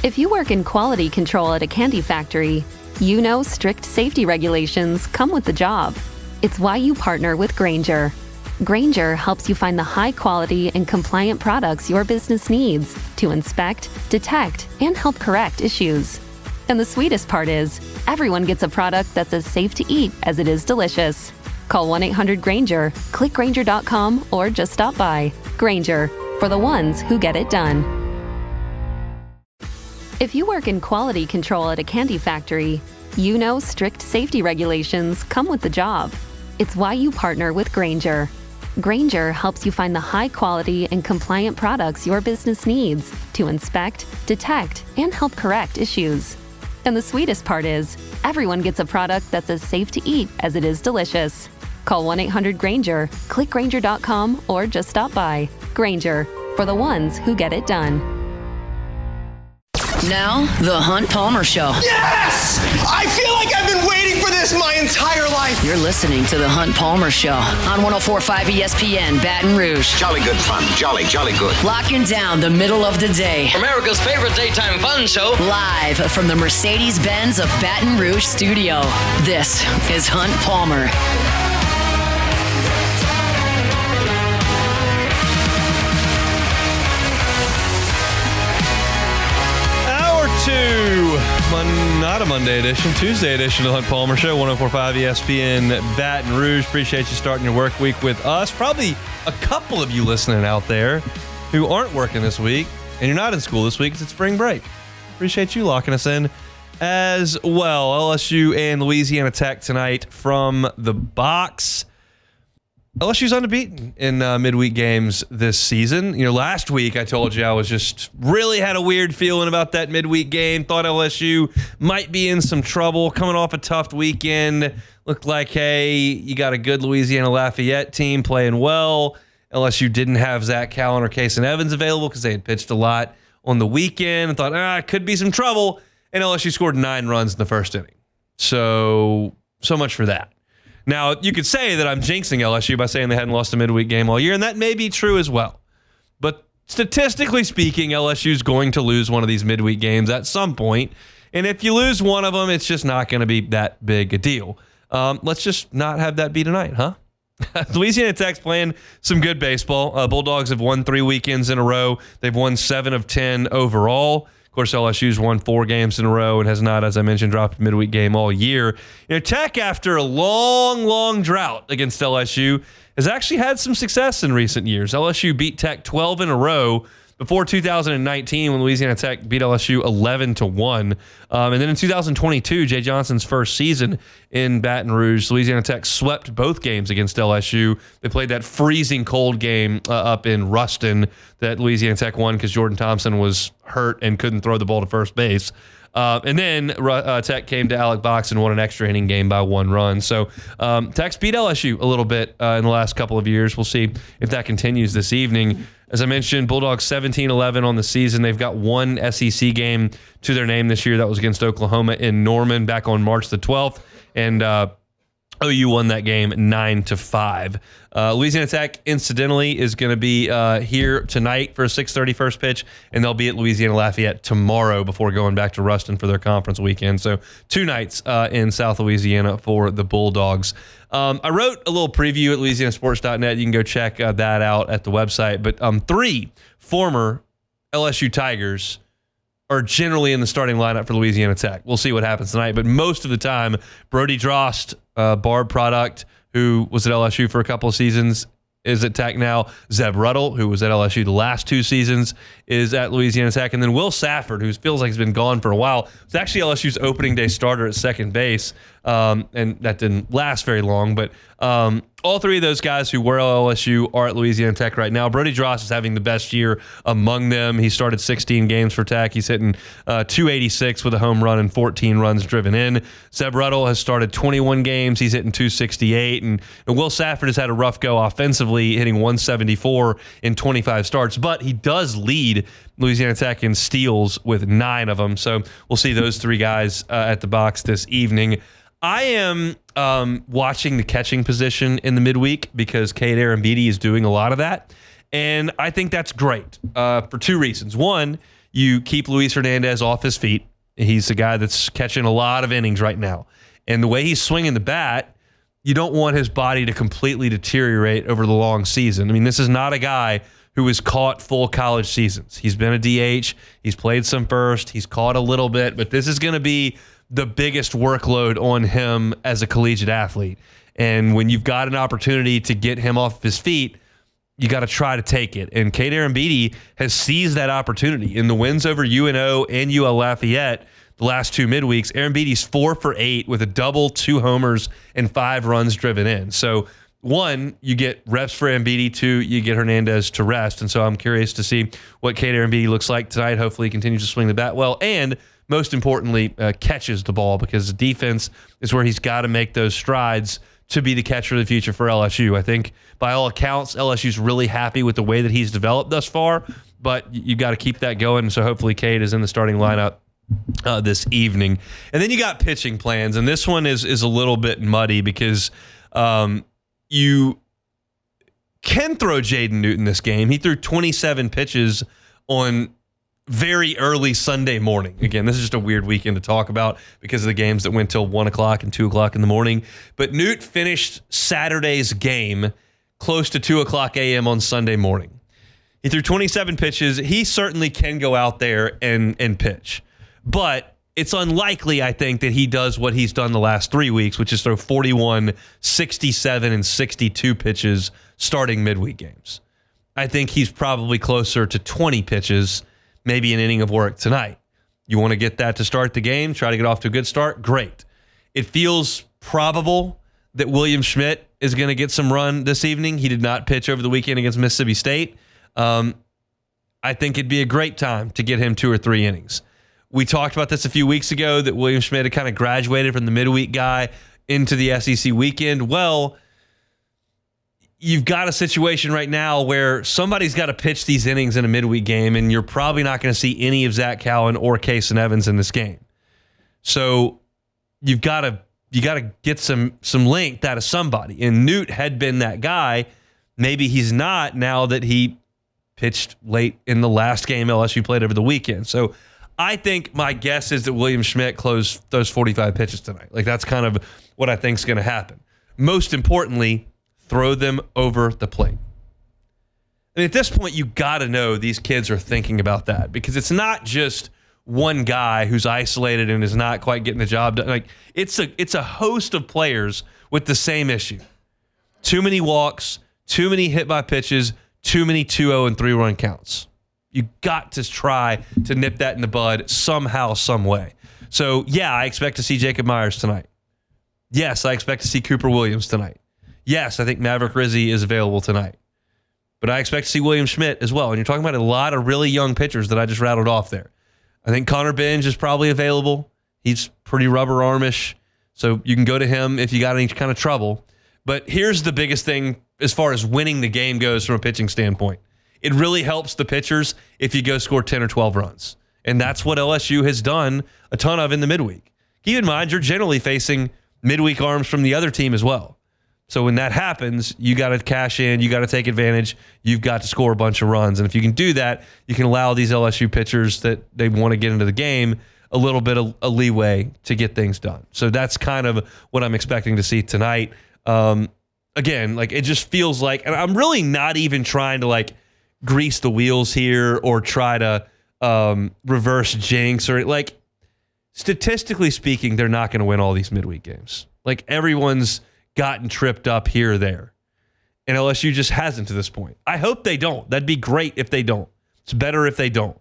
If you work in quality control at a candy factory, you know strict safety regulations come with the job. It's why you partner with Grainger. Grainger helps you find the high-quality and compliant products your business needs to inspect, detect, and help correct issues. And the sweetest part is, everyone gets a product that's as safe to eat as it is delicious. Call 1-800-GRAINGER, click Grainger.com, or just stop by. Grainger, for the ones who get it done. If you work in quality control at a candy factory, you know strict safety regulations come with the job. It's why you partner with Grainger. Grainger helps you find the high-quality and compliant products your business needs to inspect, detect, and help correct issues. And the sweetest part is, everyone gets a product that's as safe to eat as it is delicious. Call 1-800-GRAINGER, click Grainger.com, or just stop by. Grainger, for the ones who get it done. Now, The Hunt Palmer Show. Yes! I feel like I've been waiting for this my entire life. You're listening to The Hunt Palmer Show on 104.5 ESPN, Baton Rouge. Jolly good fun. Jolly good. Locking down the middle of the day. America's favorite daytime fun show. Live from the Mercedes-Benz of Baton Rouge studio. This is Hunt Palmer. Not a Monday edition, Tuesday edition of the Hunt Palmer Show, 104.5 ESPN Baton Rouge. Appreciate you starting your work week with us. Probably a couple of you listening out there who aren't working this week and you're not in school this week because it's spring break. Appreciate you locking us in as well. LSU and Louisiana Tech tonight from the box. LSU's unbeaten in midweek games this season. You know, last week I told you I was just really had a weird feeling about that midweek game. Thought LSU might be in some trouble coming off a tough weekend. Looked like, hey, you got a good Louisiana Lafayette team playing well. LSU didn't have Zach Callen or Kason Evans available because they had pitched a lot on the weekend. And thought, it could be some trouble. And LSU scored 9 runs in the first inning. So much for that. Now, you could say that I'm jinxing LSU by saying they hadn't lost a midweek game all year, and that may be true as well. But statistically speaking, LSU's going to lose one of these midweek games at some point. And if you lose one of them, it's just not going to be that big a deal. Let's just not have that be tonight, huh? Louisiana Tech's playing some good baseball. Bulldogs have won 3 weekends in a row. They've won 7 of 10 overall. Of course, LSU's won 4 games in a row and has not, as I mentioned, dropped a midweek game all year. You know, Tech, after a long drought against LSU, has actually had some success in recent years. LSU beat Tech 12 in a row before 2019 when Louisiana Tech beat LSU 11-1. And then in 2022, Jay Johnson's first season in Baton Rouge, Louisiana Tech swept both games against LSU. They played that freezing cold game up in Ruston that Louisiana Tech won because Jordan Thompson was hurt and couldn't throw the ball to first base. And then Tech came to Alec Box and won an extra inning game by 1 run. So Tech's beat LSU a little bit in the last couple of years. We'll see if that continues this evening. As I mentioned, Bulldogs 17-11 on the season. They've got 1 SEC game to their name this year. That was against Oklahoma in Norman back on March the 12th. And OU won that game 9-5. Louisiana Tech, incidentally, is going to be here tonight for a 6:30 first pitch, and they'll be at Louisiana Lafayette tomorrow before going back to Ruston for their conference weekend. So 2 nights in South Louisiana for the Bulldogs. I wrote a little preview at LouisianaSports.net. You can go check that out at the website. But 3 former LSU Tigers are generally in the starting lineup for Louisiana Tech. We'll see what happens tonight. But most of the time, Brody Drost, Barb product, who was at LSU for a couple of seasons, is at Tech now. Zeb Ruddle, who was at LSU the last 2 seasons, is at Louisiana Tech. And then Will Safford, who feels like he's been gone for a while. It's actually LSU's opening day starter at second base. And that didn't last very long. But all 3 of those guys who were at LSU are at Louisiana Tech right now. Brody Drost is having the best year among them. He started 16 games for Tech. He's hitting .286 with a home run and 14 runs driven in. Zeb Ruddle has started 21 games. He's hitting .268. And Will Safford has had a rough go offensively, hitting .174 in 25 starts. But he does lead Louisiana Tech in steals with 9 of them. So we'll see those 3 guys at the box this evening. I am watching the catching position in the midweek because Cade Arambidi is doing a lot of that. And I think that's great for 2 reasons. One, you keep Luis Hernandez off his feet. He's the guy that's catching a lot of innings right now. And the way he's swinging the bat, you don't want his body to completely deteriorate over the long season. I mean, this is not a guy who has caught full college seasons. He's been a DH. He's played some first. He's caught a little bit. But this is going to be the biggest workload on him as a collegiate athlete. And when you've got an opportunity to get him off his feet, you got to try to take it. And Cade Arambidi has seized that opportunity. In the wins over UNO and UL Lafayette, the last two midweeks, Arambidi's 4 for 8 with a double, 2 homers, and 5 runs driven in. So, 1, you get reps for Arambidi. 2, you get Hernandez to rest. And so I'm curious to see what Cade Arambidi looks like tonight. Hopefully he continues to swing the bat well. And most importantly, catches the ball, because the defense is where he's got to make those strides to be the catcher of the future for LSU. I think by all accounts, LSU's really happy with the way that he's developed thus far, but you got to keep that going. And so hopefully Cade is in the starting lineup this evening. And then you got pitching plans, and this one is a little bit muddy because you can throw Jaden Newton this game. He threw 27 pitches on very early Sunday morning. Again, this is just a weird weekend to talk about because of the games that went till 1 o'clock and 2 o'clock in the morning. But Newt finished Saturday's game close to 2 o'clock a.m. on Sunday morning. He threw 27 pitches. He certainly can go out there and pitch. But it's unlikely, I think, that he does what he's done the last 3 weeks, which is throw 41, 67, and 62 pitches starting midweek games. I think he's probably closer to 20 pitches, maybe an inning of work tonight. You want to get that to start the game, try to get off to a good start? Great. It feels probable that William Schmidt is going to get some run this evening. He did not pitch over the weekend against Mississippi State. I think it'd be a great time to get him 2 or 3 innings. We talked about this a few weeks ago, that William Schmidt had kind of graduated from the midweek guy into the SEC weekend. Well, you've got a situation right now where somebody's got to pitch these innings in a midweek game, and you're probably not going to see any of Zach Cowan or Kason Evans in this game. So you got to get some length out of somebody. And Newt had been that guy. Maybe he's not now that he pitched late in the last game LSU played over the weekend. So I think my guess is that William Schmidt closed those 45 pitches tonight. Like, that's kind of what I think is going to happen. Most importantly, throw them over the plate. And at this point, you got to know these kids are thinking about that, because it's not just one guy who's isolated and is not quite getting the job done. Like, it's a host of players with the same issue. Too many walks, too many hit by pitches, too many 2-0 and 3-run counts. You got to try to nip that in the bud somehow, some way. So, yeah, I expect to see Jacob Myers tonight. Yes, I expect to see Cooper Williams tonight. Yes, I think Maverick Rizzi is available tonight. But I expect to see William Schmidt as well. And you're talking about a lot of really young pitchers that I just rattled off there. I think Connor Benj is probably available. He's pretty rubber armish, so you can go to him if you got any kind of trouble. But here's the biggest thing as far as winning the game goes from a pitching standpoint. It really helps the pitchers if you go score 10 or 12 runs. And that's what LSU has done a ton of in the midweek. Keep in mind, you're generally facing midweek arms from the other team as well. So when that happens, you got to cash in, you got to take advantage, you've got to score a bunch of runs. And if you can do that, you can allow these LSU pitchers that they want to get into the game a little bit of a leeway to get things done. So that's kind of what I'm expecting to see tonight. Again, like, it just feels like, and I'm really not even trying to like grease the wheels here or try to reverse jinx, or like, statistically speaking, they're not going to win all these midweek games. Like, everyone's gotten tripped up here or there, and LSU just hasn't to this point. I hope they don't. That'd be great if they don't. It's better if they don't.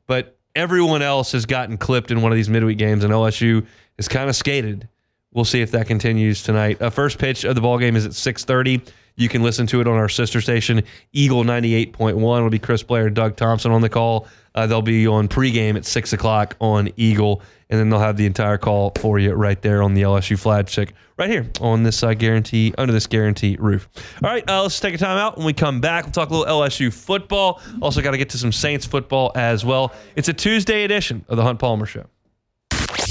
But everyone else has gotten clipped in one of these midweek games, and LSU is kind of skated. We'll see if that continues tonight. First pitch of the ballgame is at 6:30. You can listen to it on our sister station, Eagle 98.1. It'll be Chris Blair and Doug Thompson on the call. They'll be on pregame at 6 o'clock on Eagle, and then they'll have the entire call for you right there on the LSU flagstick, right here on this guarantee, under this guarantee roof. All right, let's take a time out. When we come back, we'll talk a little LSU football. Also got to get to some Saints football as well. It's a Tuesday edition of the Hunt Palmer Show.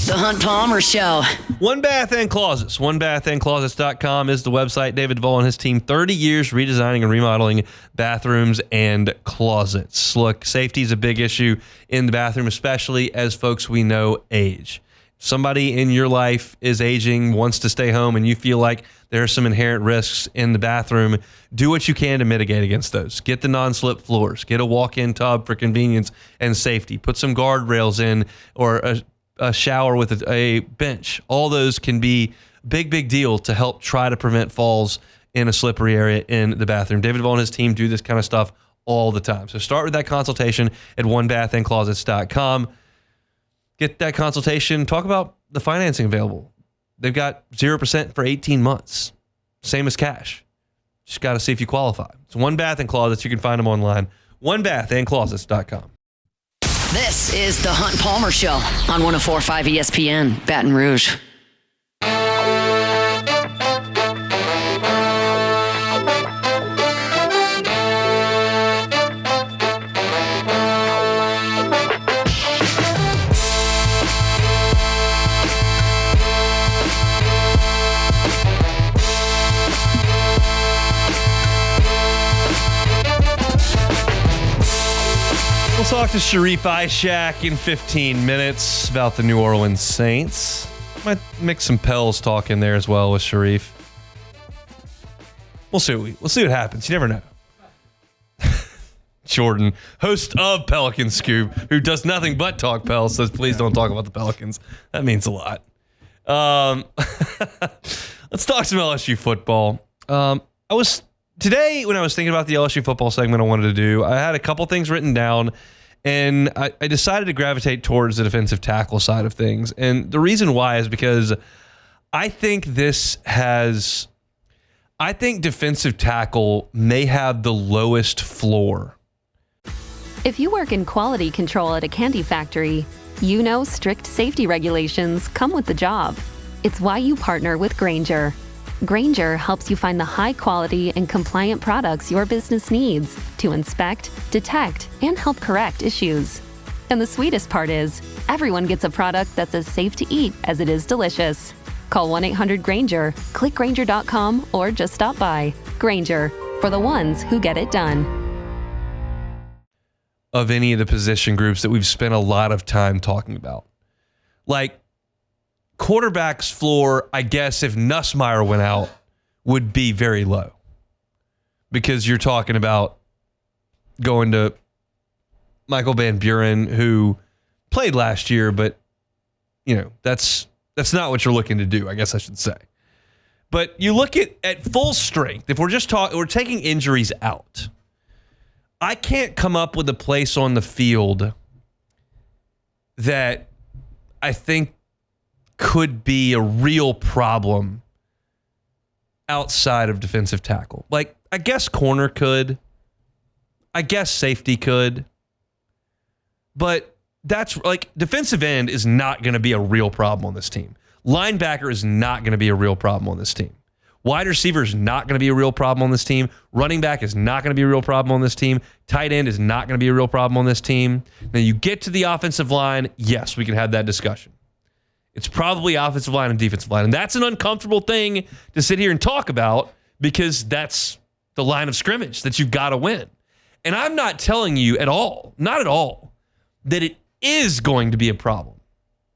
The Hunt Palmer Show. One Bath and Closets. OneBathAndClosets.com is the website. David Duvall and his team, 30 years redesigning and remodeling bathrooms and closets. Look, safety is a big issue in the bathroom, especially as folks we know age. Somebody in your life is aging, wants to stay home, and you feel like there are some inherent risks in the bathroom, do what you can to mitigate against those. Get the non-slip floors. Get a walk-in tub for convenience and safety. Put some guardrails in, or a shower with a bench. All those can be big deal to help try to prevent falls in a slippery area in the bathroom. David Duvall and his team do this kind of stuff all the time. So start with that consultation at OneBathAndClosets.com. Get that consultation. Talk about the financing available. They've got 0% for 18 months. Same as cash. Just got to see if you qualify. It's One Bath and Closets. You can find them online. OneBathAndClosets.com. This is The Hunt Palmer Show on 104.5 ESPN, Baton Rouge. We'll talk to Sharief Ishaq in 15 minutes about the New Orleans Saints. Might mix some Pels talk in there as well with Sharief. We'll see what happens. You never know. Jordan, host of Pelican Scoop, who does nothing but talk Pels, says please don't talk about the Pelicans. That means a lot. Let's talk some LSU football. Today, when I was thinking about the LSU football segment I wanted to do, I had a couple things written down, and I decided to gravitate towards the defensive tackle side of things. And the reason why is because I think defensive tackle may have the lowest floor. If you work in quality control at a candy factory, you know strict safety regulations come with the job. It's why you partner with Grainger. Grainger helps you find the high-quality and compliant products your business needs to inspect, detect, and help correct issues. And the sweetest part is, everyone gets a product that's as safe to eat as it is delicious. Call 1-800-GRAINGER, click Grainger.com, or just stop by. Grainger, for the ones who get it done. Of any of the position groups that we've spent a lot of time talking about. Like, quarterback's floor, I guess, if Nussmeier went out, would be very low. Because you're talking about going to Michael Van Buren, who played last year, but, that's not what you're looking to do, I guess I should say. But you look at full strength, if we're taking injuries out, I can't come up with a place on the field that I think could be a real problem outside of defensive tackle. Like, I guess corner could. I guess safety could. But that's like defensive end is not going to be a real problem on this team. Linebacker is not going to be a real problem on this team. Wide receiver is not going to be a real problem on this team. Running back is not going to be a real problem on this team. Tight end is not going to be a real problem on this team. Now you get to the offensive line, yes, we can have that discussion. It's probably offensive line and defensive line. And that's an uncomfortable thing to sit here and talk about because that's the line of scrimmage that you've got to win. And I'm not telling you at all, not at all, that it is going to be a problem.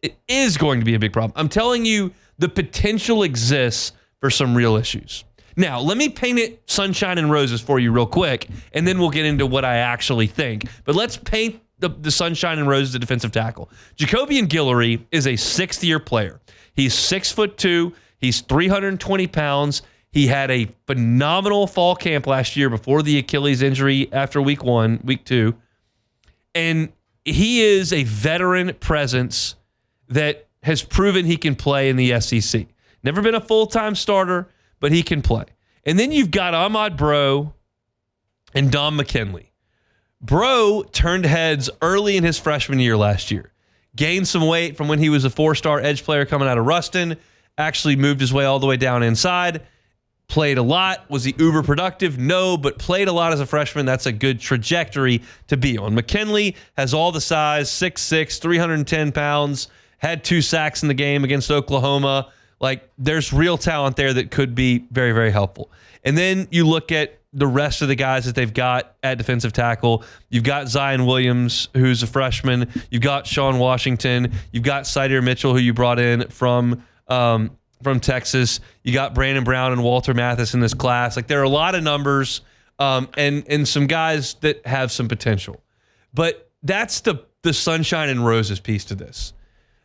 It is going to be a big problem. I'm telling you the potential exists for some real issues. Now, let me paint it sunshine and roses for you real quick, and then we'll get into what I actually think. But let's paint the sunshine and roses of defensive tackle. Jacobian Guillory is a sixth-year player. He's 6'2". He's 320 pounds. He had a phenomenal fall camp last year before the Achilles injury after week 2. And he is a veteran presence that has proven he can play in the SEC. Never been a full-time starter, but he can play. And then you've got Ahmad Bro and Dom McKinley. Bro turned heads early in his freshman year last year. Gained some weight from when he was a 4-star edge player coming out of Ruston. Actually moved his way all the way down inside. Played a lot. Was he uber productive? No, but played a lot as a freshman. That's a good trajectory to be on. McKinley has all the size, 6'6", 310 pounds, had 2 sacks in the game against Oklahoma. Like, there's real talent there that could be very, very helpful. And then you look at the rest of the guys that they've got at defensive tackle. You've got Zion Williams, who's a freshman. You've got Sean Washington. You've got Sydir Mitchell, who you brought in from Texas. You got Brandon Brown and Walter Mathis in this class. Like, there are a lot of numbers and some guys that have some potential. But that's the sunshine and roses piece to this.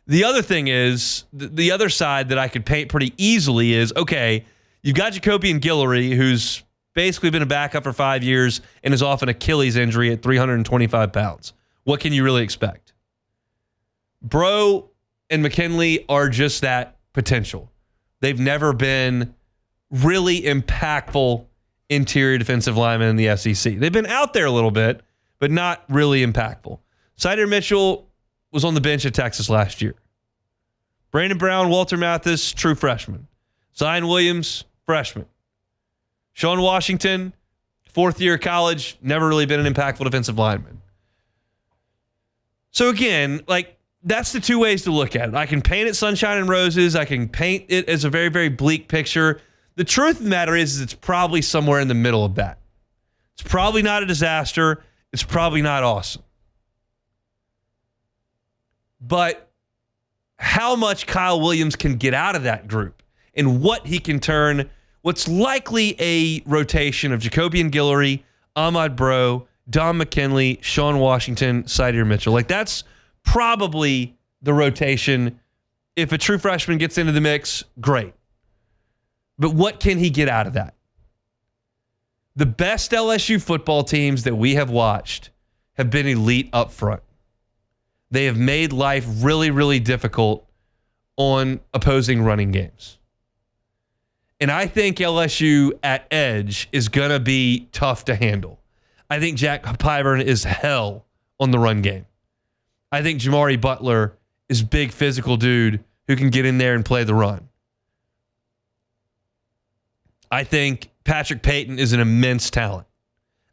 The other thing is, the other side that I could paint pretty easily is, okay, you've got Jacobian Guillory, who's basically been a backup for 5 years and is off an Achilles injury at 325 pounds. What can you really expect? Bro and McKinley are just that potential. They've never been really impactful interior defensive linemen in the SEC. They've been out there a little bit, but not really impactful. Sydir Mitchell was on the bench at Texas last year. Brandon Brown, Walter Mathis, true freshman. Zion Williams, freshman. Sean Washington, 4th year of college, never really been an impactful defensive lineman. So again, like, that's the two ways to look at it. I can paint it sunshine and roses. I can paint it as a very, very bleak picture. The truth of the matter is it's probably somewhere in the middle of that. It's probably not a disaster. It's probably not awesome. But how much Kyle Williams can get out of that group and what he can turn what's likely a rotation of Jacobian Guillory, Ahmad Bro, Don McKinley, Sean Washington, Sydir Mitchell. Like, that's probably the rotation. If a true freshman gets into the mix, great. But what can he get out of that? The best LSU football teams that we have watched have been elite up front. They have made life really, really difficult on opposing running games. And I think LSU at edge is going to be tough to handle. I think Jack Pyburn is hell on the run game. I think Jamari Butler is a big physical dude who can get in there and play the run. I think Patrick Payton is an immense talent.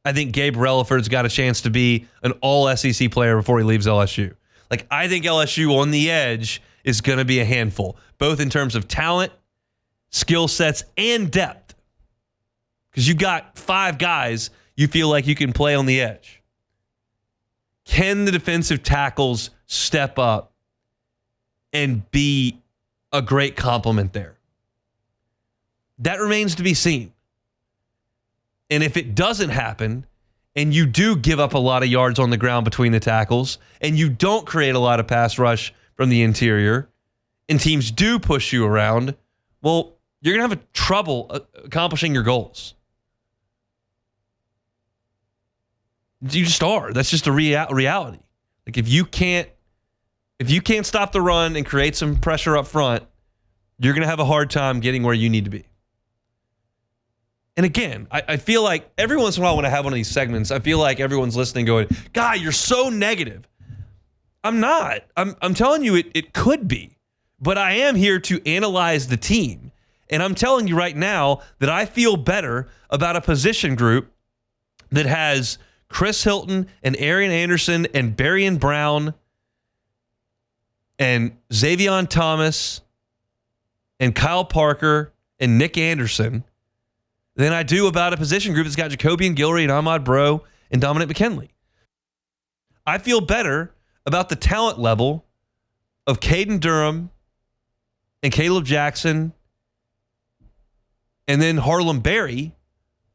I think Gabe Relaford's got a chance to be an all-SEC player before he leaves LSU. Like, I think LSU on the edge is going to be a handful, both in terms of talent, skill sets, and depth. Because you got 5 guys you feel like you can play on the edge. Can the defensive tackles step up and be a great complement there? That remains to be seen. And if it doesn't happen, and you do give up a lot of yards on the ground between the tackles, and you don't create a lot of pass rush from the interior, and teams do push you around, well, you're going to have trouble accomplishing your goals. You just are. That's just a reality. Like, if you can't stop the run and create some pressure up front, you're going to have a hard time getting where you need to be. And again, I feel like every once in a while when I have one of these segments, I feel like everyone's listening going, "God, you're so negative." I'm not. I'm telling you it could be. But I am here to analyze the team. And I'm telling you right now that I feel better about a position group that has Chris Hilton and Arian Anderson and Berrien Brown and Xavion Thomas and Kyle Parker and Nick Anderson than I do about a position group that's got Jacobian Guillory and Ahmad Bro and Dominic McKinley. I feel better about the talent level of Caden Durham and Caleb Jackson and then Harlem Berry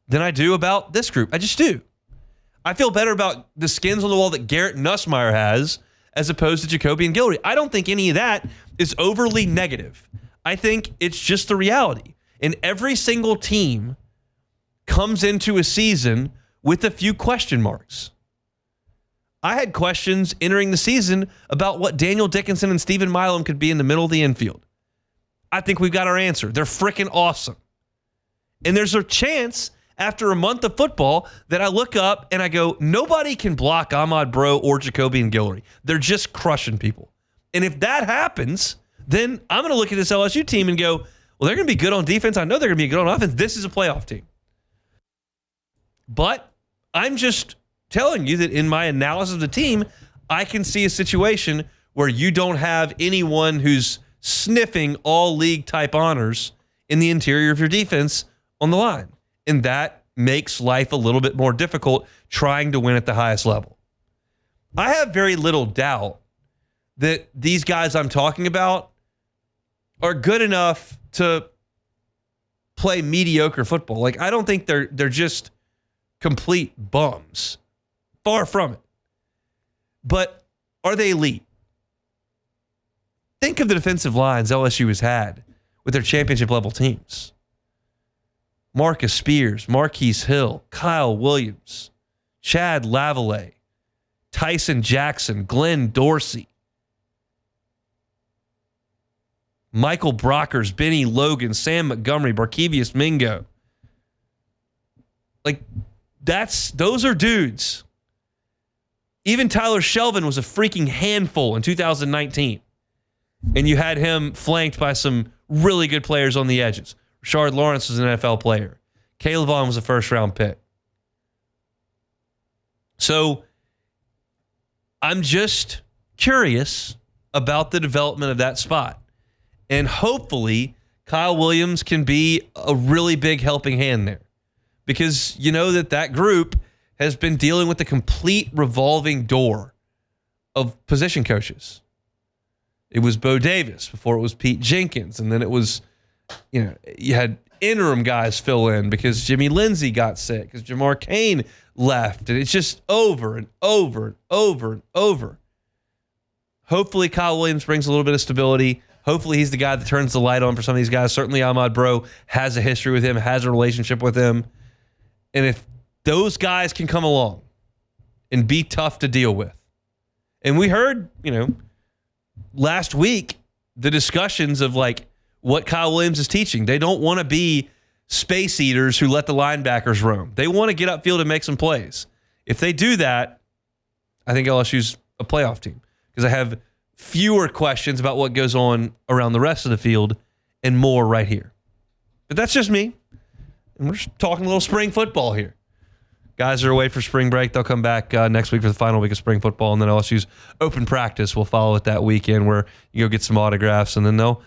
than I do about this group. I just do. I feel better about the skins on the wall that Garrett Nussmeier has as opposed to Jacobian Guillory. I don't think any of that is overly negative. I think it's just the reality. And every single team comes into a season with a few question marks. I had questions entering the season about what Daniel Dickinson and Stephen Milam could be in the middle of the infield. I think we've got our answer. They're freaking awesome. And there's a chance after a month of football that I look up and I go, nobody can block Ahmad Bro or Jacobian Guillory. They're just crushing people. And if that happens, then I'm going to look at this LSU team and go, well, they're going to be good on defense. I know they're going to be good on offense. This is a playoff team. But I'm just telling you that in my analysis of the team, I can see a situation where you don't have anyone who's sniffing all league type honors in the interior of your defense on the line. And that makes life a little bit more difficult trying to win at the highest level. I have very little doubt that these guys I'm talking about are good enough to play mediocre football. Like, I don't think they're just complete bums. Far from it. But are they elite? Think of the defensive lines LSU has had with their championship level teams. Marcus Spears, Marquise Hill, Kyle Williams, Chad Lavallee, Tyson Jackson, Glenn Dorsey, Michael Brockers, Benny Logan, Sam Montgomery, Barkevius Mingo. Like, those are dudes. Even Tyler Shelvin was a freaking handful in 2019. And you had him flanked by some really good players on the edges. Rashard Lawrence was an NFL player. Caleb Vaughn was a first-round pick. So I'm just curious about the development of that spot. And hopefully Kyle Williams can be a really big helping hand there. Because you know that group has been dealing with the complete revolving door of position coaches. It was Bo Davis before it was Pete Jenkins. And then it was, you had interim guys fill in because Jimmy Lindsey got sick, because Jamar Cain left. And it's just over and over and over and over. Hopefully Kyle Williams brings a little bit of stability. Hopefully he's the guy that turns the light on for some of these guys. Certainly Ahmad Bro has a history with him, has a relationship with him. And if those guys can come along and be tough to deal with. And we heard, last week, the discussions of what Kyle Williams is teaching. They don't want to be space eaters who let the linebackers roam. They want to get upfield and make some plays. If they do that, I think LSU's a playoff team, because I have fewer questions about what goes on around the rest of the field and more right here. But that's just me. And we're just talking a little spring football here. Guys are away for spring break. They'll come back next week for the final week of spring football, and then LSU's open practice will follow it that weekend, where you go get some autographs, and then they'll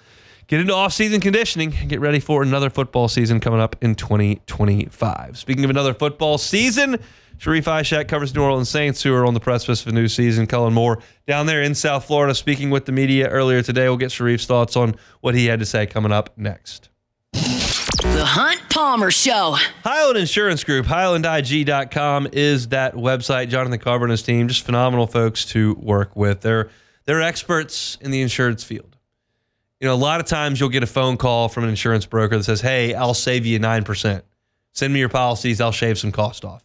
get into off-season conditioning and get ready for another football season coming up in 2025. Speaking of another football season, Sharief Ishaq covers New Orleans Saints, who are on the precipice of a new season. Cullen Moore down there in South Florida speaking with the media earlier today. We'll get Sharief's thoughts on what he had to say coming up next. The Hunt Palmer Show. Highland Insurance Group, HighlandIG.com is that website. Jonathan Carver and his team, just phenomenal folks to work with. They're experts in the insurance field. A lot of times you'll get a phone call from an insurance broker that says, hey, I'll save you 9%. Send me your policies, I'll shave some cost off.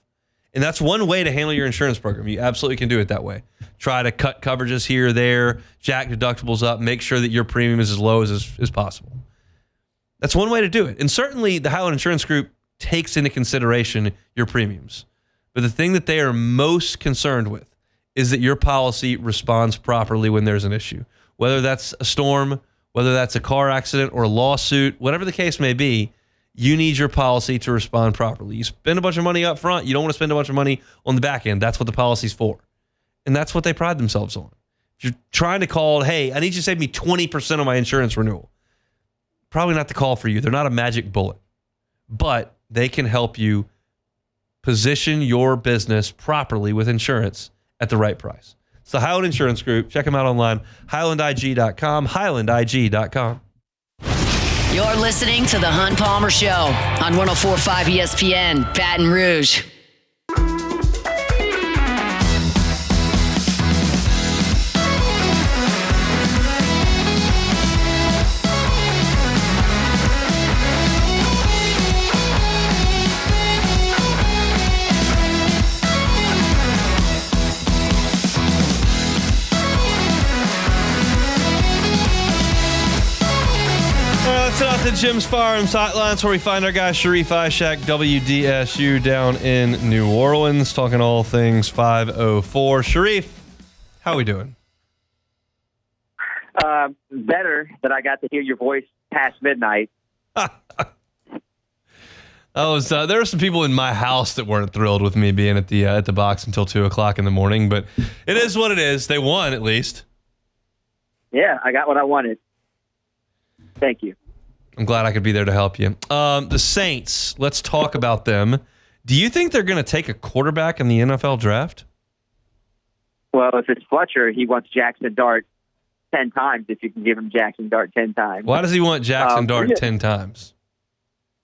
And that's one way to handle your insurance program. You absolutely can do it that way. Try to cut coverages here or there, jack deductibles up, make sure that your premium is as low as possible. That's one way to do it. And certainly the Highland Insurance Group takes into consideration your premiums. But the thing that they are most concerned with is that your policy responds properly when there's an issue. Whether that's a storm, whether that's a car accident or a lawsuit, whatever the case may be, you need your policy to respond properly. You spend a bunch of money up front. You don't want to spend a bunch of money on the back end. That's what the policy's for. And that's what they pride themselves on. If you're trying to call, hey, I need you to save me 20% on my insurance renewal, probably not the call for you. They're not a magic bullet, but they can help you position your business properly with insurance at the right price. It's the Highland Insurance Group. Check them out online, HighlandIG.com, HighlandIG.com. You're listening to The Hunt Palmer Show on 104.5 ESPN, Baton Rouge. It's out to Jim's Firearms Hotlines, where we find our guy Sharief Ishaq, WDSU, down in New Orleans, talking all things 504. Sharief, how are we doing? Better that I got to hear your voice past midnight. There were some people in my house that weren't thrilled with me being at the box until 2 o'clock in the morning, but it is what it is. They won, at least. Yeah, I got what I wanted. Thank you. I'm glad I could be there to help you. The Saints, let's talk about them. Do you think they're going to take a quarterback in the NFL draft? Well, if it's Fletcher, he wants Jackson Dart 10 times if you can give him Jackson Dart 10 times. Why does he want Jackson Dart 10 times?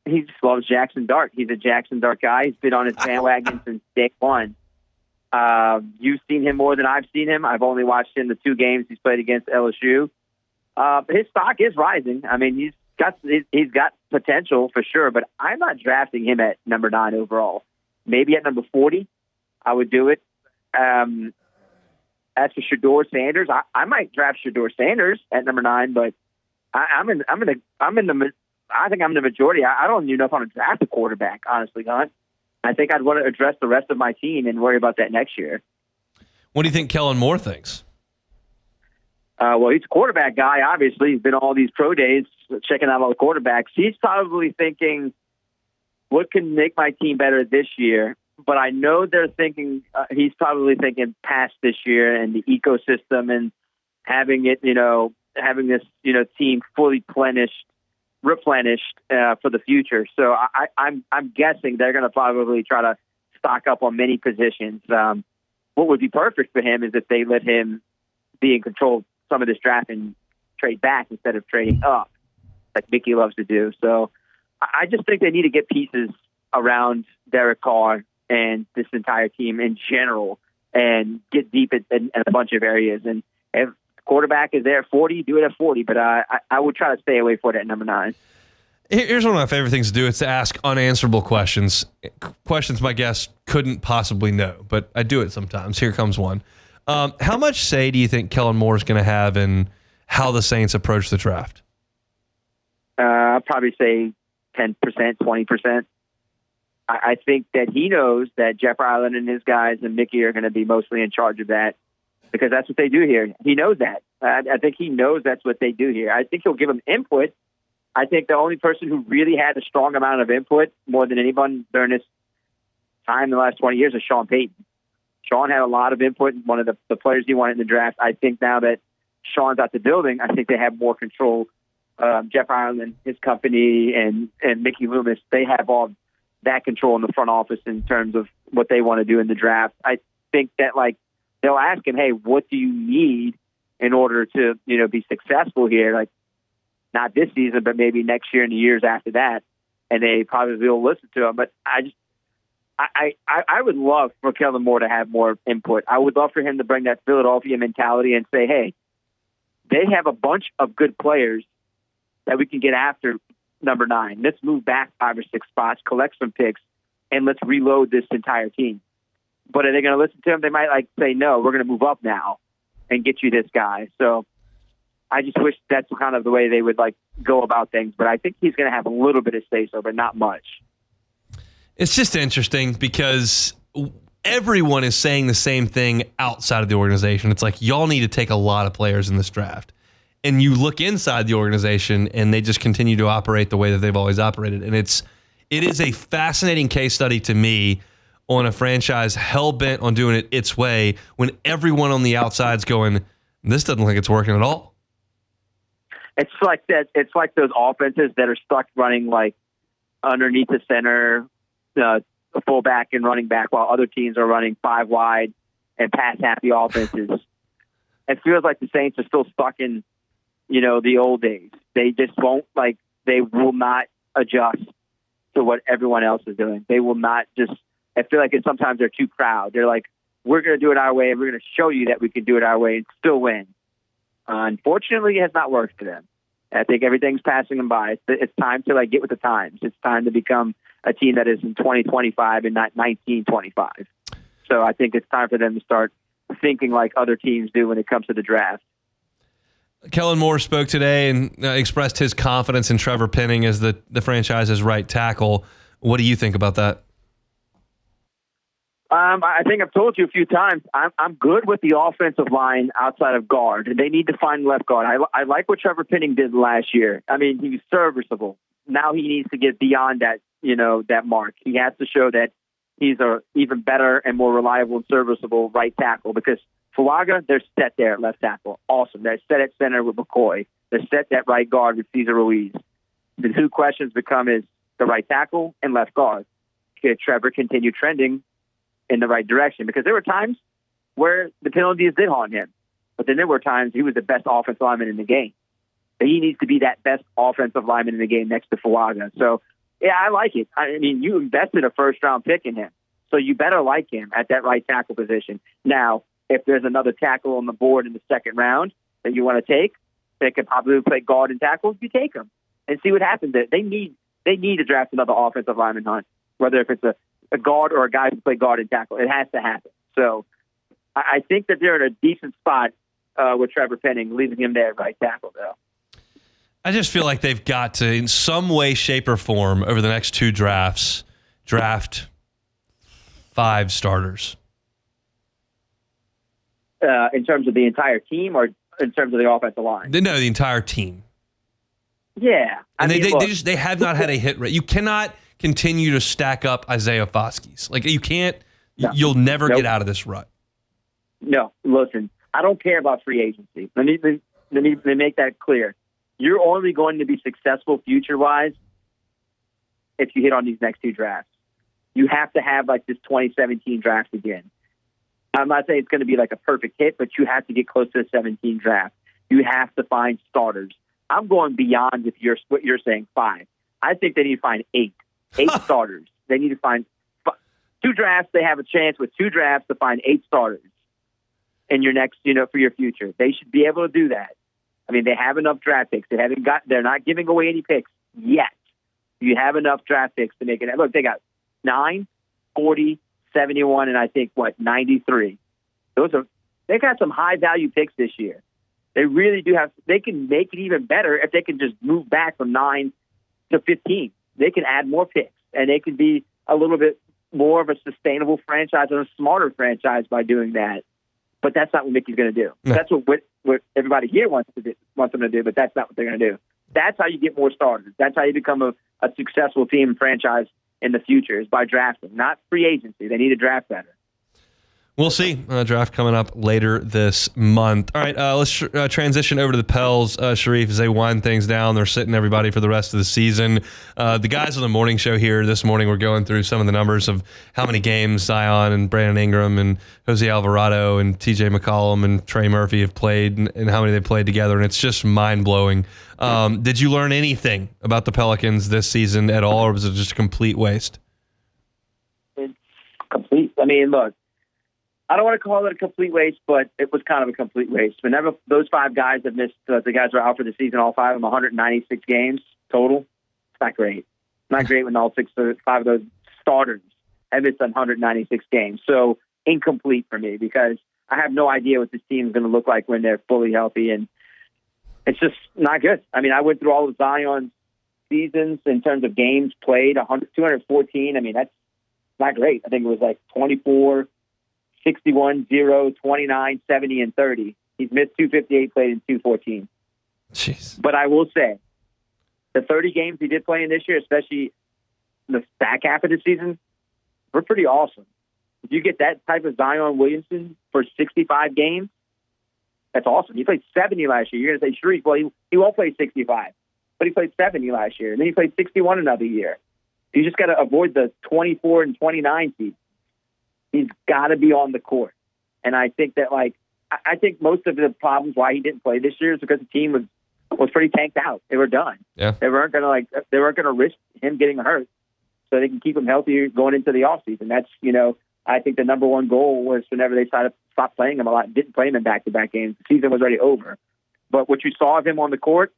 He just loves Jackson Dart. He's a Jackson Dart guy. He's been on his bandwagon since day one. You've seen him more than I've seen him. I've only watched him the 2 games he's played against LSU. His stock is rising. I mean, he's got potential for sure, but I'm not drafting him at number 9 overall. Maybe at number 40, I would do it. As for Shedeur Sanders, I might draft Shedeur Sanders at number 9, but I think I'm in the majority. I don't even know if I'm going to draft a quarterback, honestly, Hunt. I think I'd want to address the rest of my team and worry about that next year. What do you think Kellen Moore thinks? Well, he's a quarterback guy, obviously. He's been all these pro days checking out all the quarterbacks. He's probably thinking, what can make my team better this year? But I know they're thinking, he's probably thinking past this year and the ecosystem and having it, having this, team fully replenished for the future. So I'm guessing they're going to probably try to stock up on many positions. What would be perfect for him is if they let him be in control of some of this draft and trade back instead of trading up, like Mickey loves to do. So I just think they need to get pieces around Derek Carr and this entire team in general and get deep in a bunch of areas. And if quarterback is there at 40, do it at 40. But I would try to stay away for it at number 9. Here's one of my favorite things to do. It's to ask unanswerable questions. Questions my guests couldn't possibly know, but I do it sometimes. Here comes one. How much say do you think Kellen Moore is going to have in how the Saints approach the draft? I'd probably say 10%, 20%. I think that he knows that Jeff Ireland and his guys and Mickey are going to be mostly in charge of that because that's what they do here. He knows that. I think he knows that's what they do here. I think he'll give them input. I think the only person who really had a strong amount of input more than anyone during this time in the last 20 years is Sean Payton. Sean had a lot of input, one of the players he wanted in the draft. I think now that Sean's out the building, I think they have more control. Jeff Ireland, his company, and Mickey Loomis, they have all that control in the front office in terms of what they want to do in the draft. I think that they'll ask him, hey, what do you need in order to, be successful here? Like not this season, but maybe next year and the years after that. And they probably will listen to him. But I would love for Kellen Moore to have more input. I would love for him to bring that Philadelphia mentality and say, hey, they have a bunch of good players that we can get after number 9. Let's move back 5 or 6 spots, collect some picks, and let's reload this entire team. But are they going to listen to him? They might say, no, we're going to move up now and get you this guy. So I just wish that's kind of the way they would go about things. But I think he's going to have a little bit of say-so, but not much. It's just interesting because everyone is saying the same thing outside of the organization. It's like, y'all need to take a lot of players in this draft. And you look inside the organization and they just continue to operate the way that they've always operated. And it is a fascinating case study to me on a franchise hell-bent on doing it its way when everyone on the outside's going, this doesn't look like it's working at all. It's like that. It's like those offenses that are stuck running underneath the center, a fullback and running back, while other teams are running 5 wide and pass-happy offenses. It feels like the Saints are still stuck in the old days. They just won't they will not adjust to what everyone else is doing. They will not I feel like sometimes they're too proud. They're like, we're going to do it our way and we're going to show you that we can do it our way and still win. Unfortunately, it has not worked for them. I think everything's passing them by. It's time to get with the times. It's time to become a team that is in 2025 and not 1925. So I think it's time for them to start thinking like other teams do when it comes to the draft. Kellen Moore spoke today and expressed his confidence in Trevor Penning as the franchise's right tackle. What do you think about that? I think I've told you a few times, I'm good with the offensive line outside of guard. They need to find left guard. I like what Trevor Penning did last year. I mean, he was serviceable. Now he needs to get beyond that, that mark. He has to show that he's a even better and more reliable and serviceable right tackle, because Fuaga, they're set there at left tackle. Awesome. They're set at center with McCoy. They're set at right guard with Cesar Ruiz. The two questions become is the right tackle and left guard. Could Trevor continue trending in the right direction? Because there were times where the penalties did haunt him. But then there were times he was the best offensive lineman in the game. But he needs to be that best offensive lineman in the game next to Fuaga. So, yeah, I like it. I mean, you invested a first-round pick in him. So you better like him at that right tackle position. Now, if there's another tackle on the board in the second round that you want to take, they could probably play guard and tackle, you take them and see what happens. They need to draft another offensive lineman, Hunt, whether if it's a guard or a guy who play guard and tackle. It has to happen. So I think that they're in a decent spot with Trevor Penning, leaving him there at right tackle, though. I just feel like they've got to, in some way, shape, or form, over the next two drafts, draft 5 starters. In terms of the entire team or in terms of the offensive line? No, the entire team. Yeah. They have not had a hit rate. You cannot continue to stack up Isaiah Foskey's. Like, you can't, you'll never get out of this rut. No, listen, I don't care about free agency. Let me make that clear. You're only going to be successful future-wise if you hit on these next 2 drafts. You have to have like this 2017 draft again. I'm not saying it's going to be like a perfect hit, but you have to get close to the 17 draft. You have to find starters. I'm going beyond what you're saying, 5. I think they need to find 8 starters. They need to find 2 drafts. They have a chance with 2 drafts to find 8 starters in your next, for your future. They should be able to do that. I mean, they have enough draft picks. They're not giving away any picks yet. You have enough draft picks to make it. Look, they got 9, 40, 71, and I think 93. They got some high value picks this year. They really do have. They can make it even better if they can just move back from 9 to 15. They can add more picks, and they can be a little bit more of a sustainable franchise and a smarter franchise by doing that. But that's not what Mickey's going to do. No. That's what everybody here wants them to do, but that's not what they're going to do. That's how you get more starters. That's how you become a successful team and franchise in the future, is by drafting, not free agency. They need to draft better. We'll see. Draft coming up later this month. All right, let's transition over to the Pels, Sharief, as they wind things down. They're sitting everybody for the rest of the season. The guys on the morning show here this morning were going through some of the numbers of how many games Zion and Brandon Ingram and Jose Alvarado and TJ McCollum and Trey Murphy have played and how many they played together, and it's just mind-blowing. Did you learn anything about the Pelicans this season at all, or was it just a complete waste? It's complete. I mean, look, I don't want to call it a complete waste, but it was kind of a complete waste. Whenever those 5 guys have missed, the guys are out for the season, all 5 of them, 196 games total. It's not great. It's not great when all 5 of those starters have missed 196 games. So incomplete for me, because I have no idea what this team is going to look like when they're fully healthy, and it's just not good. I mean, I went through all of Zion's seasons in terms of games played, 214. I mean, that's not great. I think it was like 24, 61, 0, 29, 70, and 30. He's missed 258, played in 214. Jeez. But I will say, the 30 games he did play in this year, especially the back half of the season, were pretty awesome. If you get that type of Zion Williamson for 65 games, that's awesome. He played 70 last year. You're going to say, Sharief, well, he won't play 65. But he played 70 last year. And then he played 61 another year. You just got to avoid the 24 and 29 seats. He's got to be on the court. And I think that, I think most of the problems why he didn't play this year is because the team was pretty tanked out. They were done. Yeah. They weren't going to risk him getting hurt so they can keep him healthy going into the offseason. That's, I think the number one goal was whenever they decided to stop playing him a lot, didn't play him in back-to-back games. The season was already over. But what you saw of him on the court,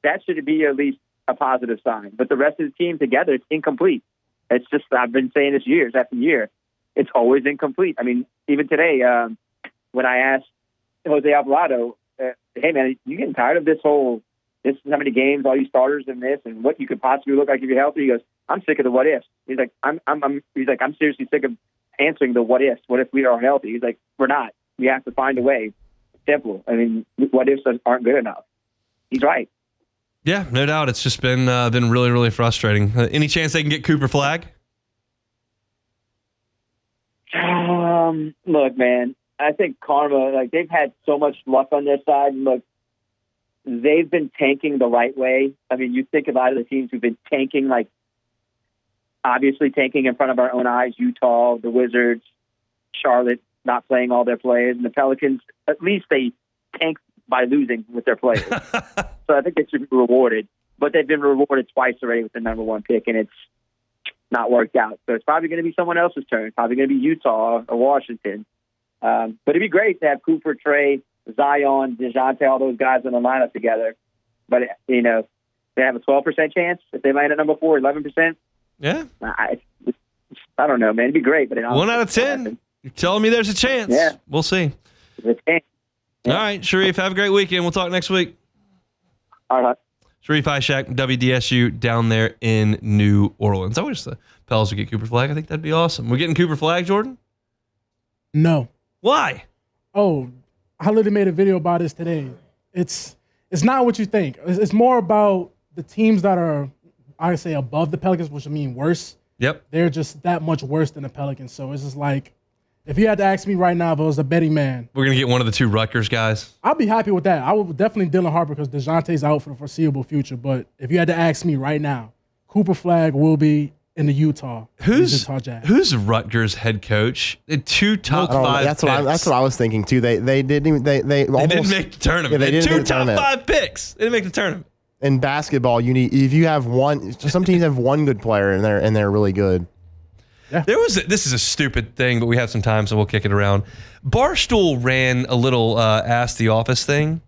that should be at least a positive sign. But the rest of the team together, it's incomplete. It's just, I've been saying this years after year. It's always incomplete. I mean, even today, when I asked Jose Alvarado, hey, man, you getting tired of this is how many games all you starters in this and what you could possibly look like if you're healthy? He goes, I'm sick of the what ifs. He's like, I'm seriously sick of answering the what ifs. What if we are healthy? He's like, we're not. We have to find a way. Simple. I mean, what ifs aren't good enough. He's right. Yeah, no doubt. It's just been really, really frustrating. Any chance they can get Cooper Flagg? Look, man, I think karma, like they've had so much luck on their side. And look, they've been tanking the right way. I mean, you think about the teams who've been tanking, like obviously tanking in front of our own eyes, Utah, the Wizards, Charlotte not playing all their players, and the Pelicans, at least they tanked by losing with their players. So I think they should be rewarded. But they've been rewarded twice already with the number 1 pick, and it's not worked out. So it's probably going to be someone else's turn. It's probably going to be Utah or Washington. But it'd be great to have Cooper, Trey, Zion, DeJounte, all those guys in the lineup together. But, they have a 12% chance if they land at number 4, 11%. Yeah. I don't know, man. It'd be great. But 1 out of 10. You're telling me there's a chance. Yeah. We'll see. Yeah. All right, Sharief, have a great weekend. We'll talk next week. All right. Sharief Ishaq, WDSU down there in New Orleans. I wish the Pels would get Cooper Flag. I think that'd be awesome. We're getting Cooper Flag, Jordan? No. Why? Oh, I literally made a video about this today. It's not what you think. It's more about the teams that are, I would say, above the Pelicans, which I mean worse. Yep. They're just that much worse than the Pelicans. So it's just like, if you had to ask me right now if I was a betting man, We're going to get one of the 2 Rutgers guys. I'll be happy with that. I would definitely Dylan Harper because DeJounte's out for the foreseeable future. But if you had to ask me right now, Cooper Flag will be in the Utah Jazz. Who's Rutgers head coach? The 2 top 5 That's picks. that's what I was thinking too. They didn't even they didn't make the tournament. Yeah, they didn't 2 make the top tournament. 5 picks. They didn't make the tournament. In basketball, you need if you have one. Some teams have one good player and they're really good. Yeah. This is a stupid thing, but we have some time, so we'll kick it around. Barstool ran a little Ask the Office thing.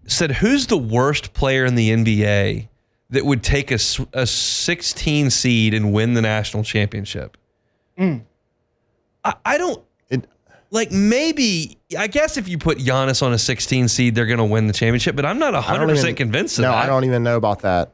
Said, who's the worst player in the NBA that would take a 16 seed and win the national championship? I don't... maybe... I guess if you put Giannis on a 16 seed, they're going to win the championship, but I'm not 100% convinced of that. No, I don't even know about that.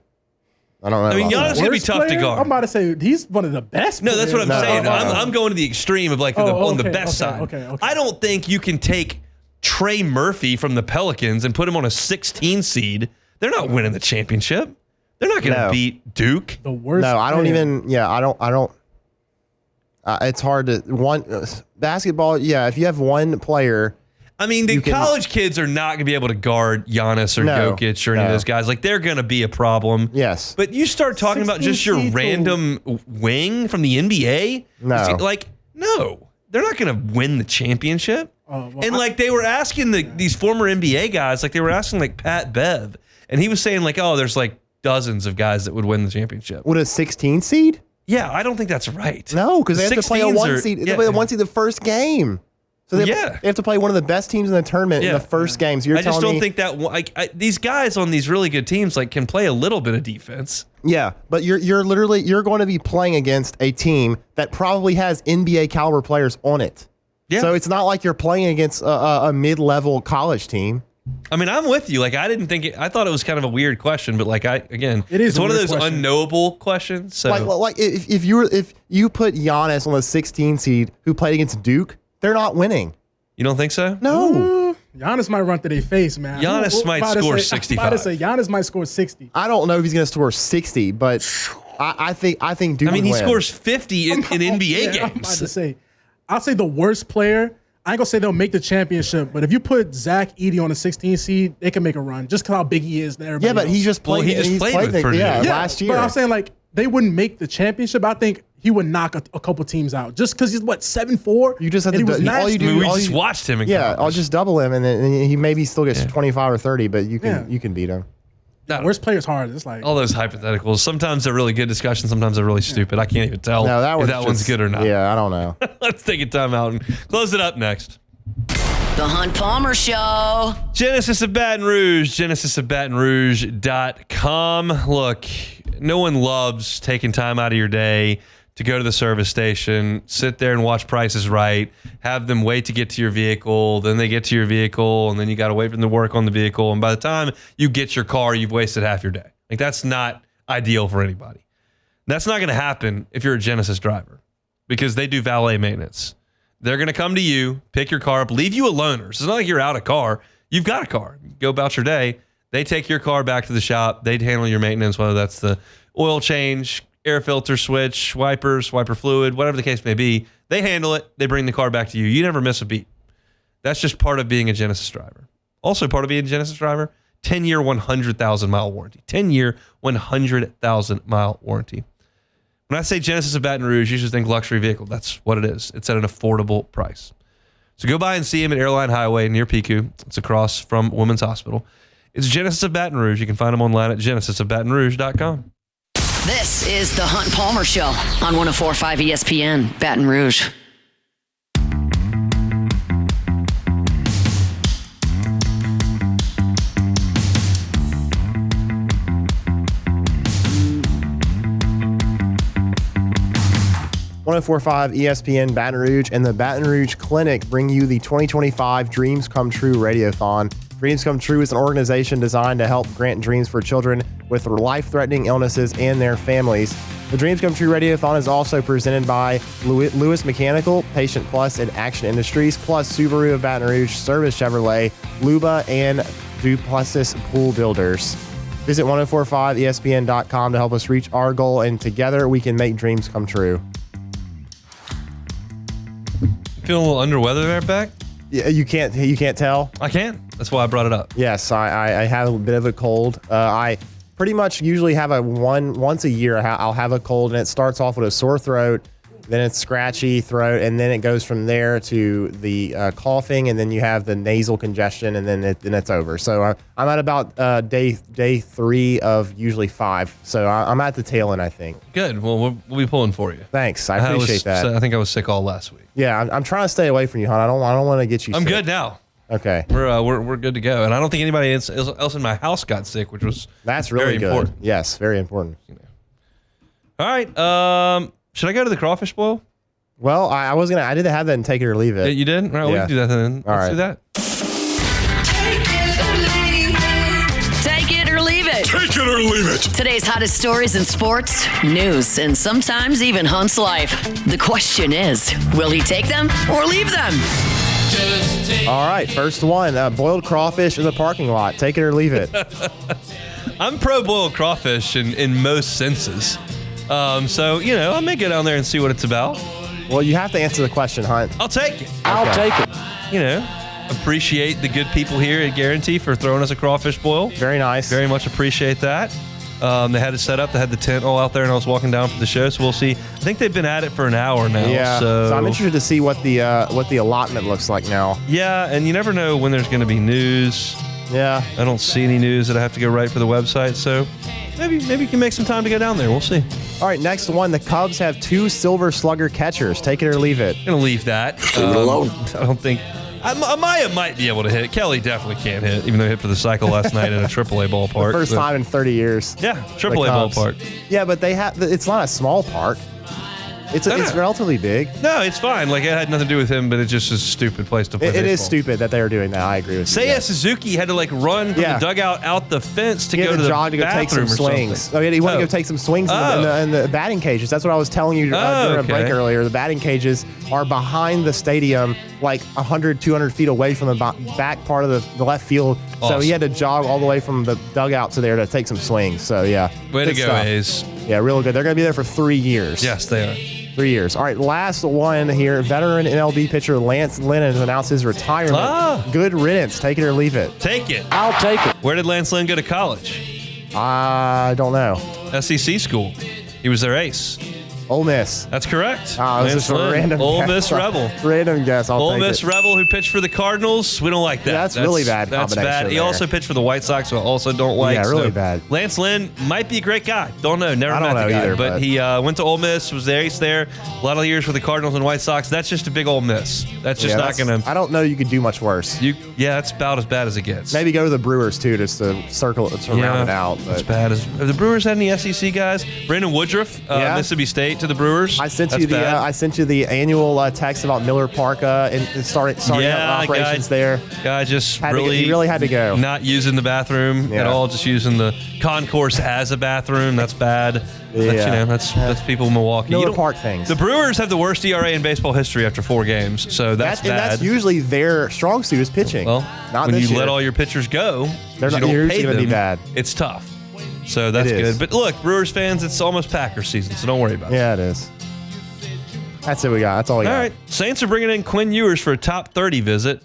I don't know. I mean, Giannis going to be tough to guard. I'm about to say he's one of the best. No, that's what I'm saying. I'm going to the extreme of on the best side. Okay. I don't think you can take Trey Murphy from the Pelicans and put him on a 16 seed. They're not winning the championship. They're not going to beat Duke. The worst. No, I don't even. Yeah, I don't. It's hard to basketball. Yeah, if you have one player. I mean, the college kids are not going to be able to guard Giannis or Jokic or any of those guys. Like, they're going to be a problem. Yes. But you start talking about just your random wing from the NBA? No. No. They're not going to win the championship. They were asking these former NBA guys, they were asking, Pat Bev. And he was saying, there's, dozens of guys that would win the championship. Would a 16 seed? Yeah, I don't think that's right. No, because they have to play a 1 seed. They play a 1 seed the first game. So they have to play one of the best teams in the tournament in the first game. So I just don't think that these guys on these really good teams can play a little bit of defense. Yeah, but you're going to be playing against a team that probably has NBA caliber players on it. Yeah. So it's not like you're playing against a mid-level college team. I mean, I'm with you. I didn't think I thought it was kind of a weird question, but it's one of those unknowable questions. So if you put Giannis on the 16 seed who played against Duke, they're not winning. You don't think so? No. Giannis might run to their face, man. Giannis might score 65. I'm about to say Giannis might score 60. I don't know if he's going to score 60, but I think Duke. I mean, he scores 50 in NBA games. I'm about to say, I'll say the worst player. I ain't gonna say they'll make the championship, but if you put Zach Edey on a 16 seed, they can make a run just because how big he is. Yeah, but he just played. He played with Purdue. Last year. But I'm saying they wouldn't make the championship. I think he would knock a couple teams out just because he's 7'4". You just have to. We just watched him. I'll just double him, and then he maybe still gets 25 or 30, but you can beat him. Worst player's hard. It's all those hypotheticals. Sometimes they're really good discussions. Sometimes they're really stupid. I can't even tell if that one's good or not. Yeah, I don't know. Let's take a time out and close it up next. The Hunt Palmer Show. Genesis of Baton Rouge. GenesisofBatonRouge.com. Look, no one loves taking time out of your day to go to the service station, sit there and watch Price is Right, have them wait to get to your vehicle, then they get to your vehicle, and then you got to wait for them to work on the vehicle. And by the time you get your car, you've wasted half your day. That's not ideal for anybody. That's not going to happen if you're a Genesis driver because they do valet maintenance. They're going to come to you, pick your car up, leave you a loaner. So it's not like you're out of car. You've got a car. Go about your day. They take your car back to the shop. They handle your maintenance, whether that's the oil change, air filter switch, wipers, wiper fluid, whatever the case may be. They handle it. They bring the car back to you. You never miss a beat. That's just part of being a Genesis driver. Also part of being a Genesis driver, 10-year, 100,000-mile warranty. 10-year, 100,000-mile warranty. When I say Genesis of Baton Rouge, you should think luxury vehicle. That's what it is. It's at an affordable price. So go by and see him at Airline Highway near Pico. It's across from Women's Hospital. It's Genesis of Baton Rouge. You can find them online at genesisofbatonrouge.com. This is the Hunt Palmer Show on 104.5 ESPN, Baton Rouge. .104.5 ESPN Baton Rouge and the Baton Rouge Clinic bring you the 2025 Dreams Come True Radiothon. Dreams Come True is an organization designed to help grant dreams for children with life-threatening illnesses and their families. The Dreams Come True Radiothon is also presented by Lewis Mechanical, Patient Plus, and Action Industries, plus Subaru of Baton Rouge, Service Chevrolet, Luba, and Duplessis Pool Builders. Visit 1045ESPN.com to help us reach our goal, and together we can make dreams come true. Feeling a little under weather there, Beck? Yeah, you can't tell? I can. That's why I brought it up. Yes, I have a bit of a cold. I pretty much usually have once a year I'll have a cold, and it starts off with a sore throat, then it's scratchy throat, and then it goes from there to the coughing, and then you have the nasal congestion, and then it's over. So I'm at about day 3 of usually 5. So I'm at the tail end, I think. Good. Well, we'll be pulling for you. Thanks. I appreciate that. I think I was sick all last week. Yeah, I'm trying to stay away from you, hon. I don't want to get you sick. I'm good now. Okay. We're good to go. And I don't think anybody else in my house got sick, which was That's really very good. important. Yes, very important. All right. Should I go to the crawfish boil? Well, I didn't have that and take it or leave it. You did? All right, we can do that then. Let's do that. Take it or leave it. Take it or leave it. Today's hottest stories in sports, news, and sometimes even Hunt's life. The question is, will he take them or leave them? All right, first one. Boiled crawfish in the parking lot. Take it or leave it. I'm pro boiled crawfish in most senses. So, I may go down there and see what it's about. Well, you have to answer the question, Hunt. I'll take it. I'll take it. Appreciate the good people here at Guarantee for throwing us a crawfish boil. Very nice. Very much appreciate that. They had it set up. They had the tent all out there, and I was walking down for the show, so we'll see. I think they've been at it for an hour now. Yeah, so I'm interested to see what the allotment looks like now. Yeah, and you never know when there's going to be news. Yeah. I don't see any news that I have to go right for the website, so maybe you can make some time to go down there. We'll see. All right, next one. The Cubs have 2 Silver Slugger catchers. Take it or leave it. I'm going to leave that. Leave it alone. I don't think... Amaya might be able to hit. Kelly definitely can't hit, even though he hit for the cycle last night in a AAA ballpark. First time in 30 years. Yeah, AAA ballpark. Yeah, but it's not a small park. It's relatively big. No, it's fine. Like, it had nothing to do with him, but it's just a stupid place to play baseball. It is stupid that they are doing that. I agree with you. Seiya Suzuki had to run from the dugout out the fence to go to the jog to go take some swings. Oh, yeah, he wanted to go take some swings in the batting cages. That's what I was telling you during a break earlier. The batting cages are behind the stadium, like 100, 200 feet away from the back part of the left field. Awesome. So he had to jog all the way from the dugout to there to take some swings. So, yeah. Way to go, A's. Yeah, real good. They're going to be there for 3 years. Yes, they are. 3 years. All right, last one here. Veteran MLB pitcher Lance Lynn has announced his retirement. Good riddance. Take it or leave it. Take it. I'll take it. Where did Lance Lynn go to college? I don't know. SEC school. He was their ace. Ole Miss. That's correct. Oh, this is a random Ole guess. Miss Rebel. Random guess. Ole Miss Rebel who pitched for the Cardinals. We don't like that. Yeah, that's really bad. That's bad. He also pitched for the White Sox, who I also don't like. Yeah, really bad. Lance Lynn might be a great guy. Don't know. Never met the guy. Either, but he went to Ole Miss, was the ace there. A lot of years for the Cardinals and White Sox. That's just a big Ole Miss. That's just not going to. I don't know you could do much worse. Yeah, that's about as bad as it gets. Maybe go to the Brewers, too, just to round it out. That's bad. Have the Brewers had any SEC guys? Brandon Woodruff, Mississippi State to the Brewers. I sent you the annual text about Miller Park and starting up operations there. Guy just he really had to go. Not using the bathroom at all, just using the concourse as a bathroom. That's bad. That's people in Milwaukee. Miller Park things. The Brewers have the worst ERA in baseball history after 4 games, so that's bad. And that's usually their strong suit is pitching. Well, not when this you year. let all your pitchers go, they're not usually going to be bad. It's tough. So that's good. But look, Brewers fans, it's almost Packers season, so don't worry about it. Yeah, it is. That's it we got. That's all we got. All right. Saints are bringing in Quinn Ewers for a top 30 visit.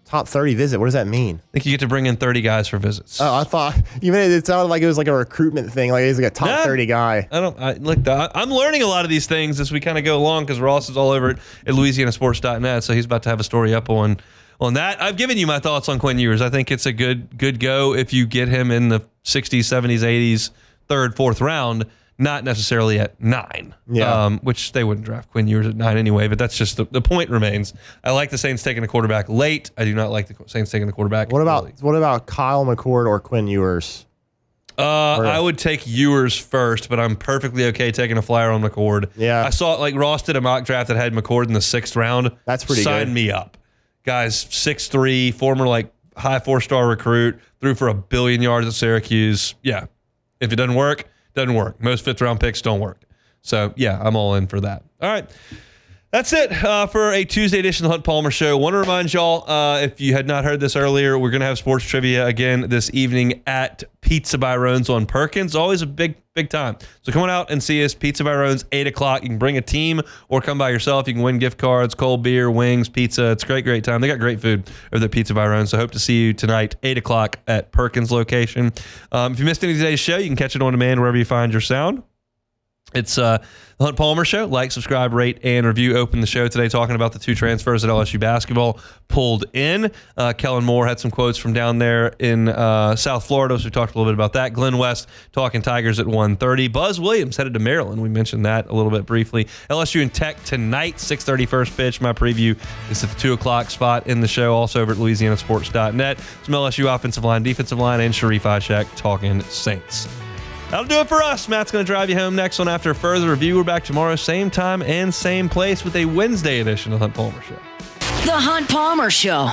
Top 30 visit. What does that mean? I think you get to bring in 30 guys for visits. Oh, I thought it sounded like it was like a recruitment thing. Like he's like a top 30 guy. I'm learning a lot of these things as we kind of go along because Ross is all over at LouisianaSports.net, so he's about to have a story up on that. I've given you my thoughts on Quinn Ewers. I think it's a good go if you get him in the 60s, 70s, 80s, third, fourth round. Not necessarily at 9, which they wouldn't draft Quinn Ewers at 9 anyway, but that's just the point remains. I like the Saints taking a quarterback late. I do not like the Saints taking a quarterback What early. about Kyle McCord or Quinn Ewers? I would take Ewers first, but I'm perfectly okay taking a flyer on McCord. Yeah. I saw like Ross did a mock draft that had McCord in the 6th round. That's pretty good. Sign me up. Guys, 6'3", former like high 4-star recruit, threw for 1 billion yards at Syracuse. Yeah. If it doesn't work, doesn't work. Most 5th-round picks don't work. So, yeah, I'm all in for that. All right. That's it for a Tuesday edition of the Hunt Palmer Show. Want to remind y'all, if you had not heard this earlier, we're going to have sports trivia again this evening at Pizza by Roan's on Perkins. Always a big time. So come on out and see us. Pizza by Roan's, 8 o'clock. You can bring a team or come by yourself. You can win gift cards, cold beer, wings, pizza. It's a great time. They got great food over at Pizza by Roan's. So hope to see you tonight, 8 o'clock at Perkins location. If you missed any of today's show, you can catch it on demand wherever you find your sound. It's the Hunt Palmer Show. Like, subscribe, rate, and review. Open the show today talking about the 2 transfers at LSU basketball pulled in. Kellen Moore had some quotes from down there in South Florida, so we talked a little bit about that. Glenn West talking Tigers at 1:30. Buzz Williams headed to Maryland. We mentioned that a little bit briefly. LSU and Tech tonight, 6:30 first pitch. My preview is at the 2 o'clock spot in the show, also over at LouisianaSports.net. Some LSU offensive line, defensive line, and Sharief Ishaq talking Saints. That'll do it for us. Matt's going to drive you home next one after further review. We're back tomorrow, same time and same place with a Wednesday edition of the Hunt Palmer Show. The Hunt Palmer Show.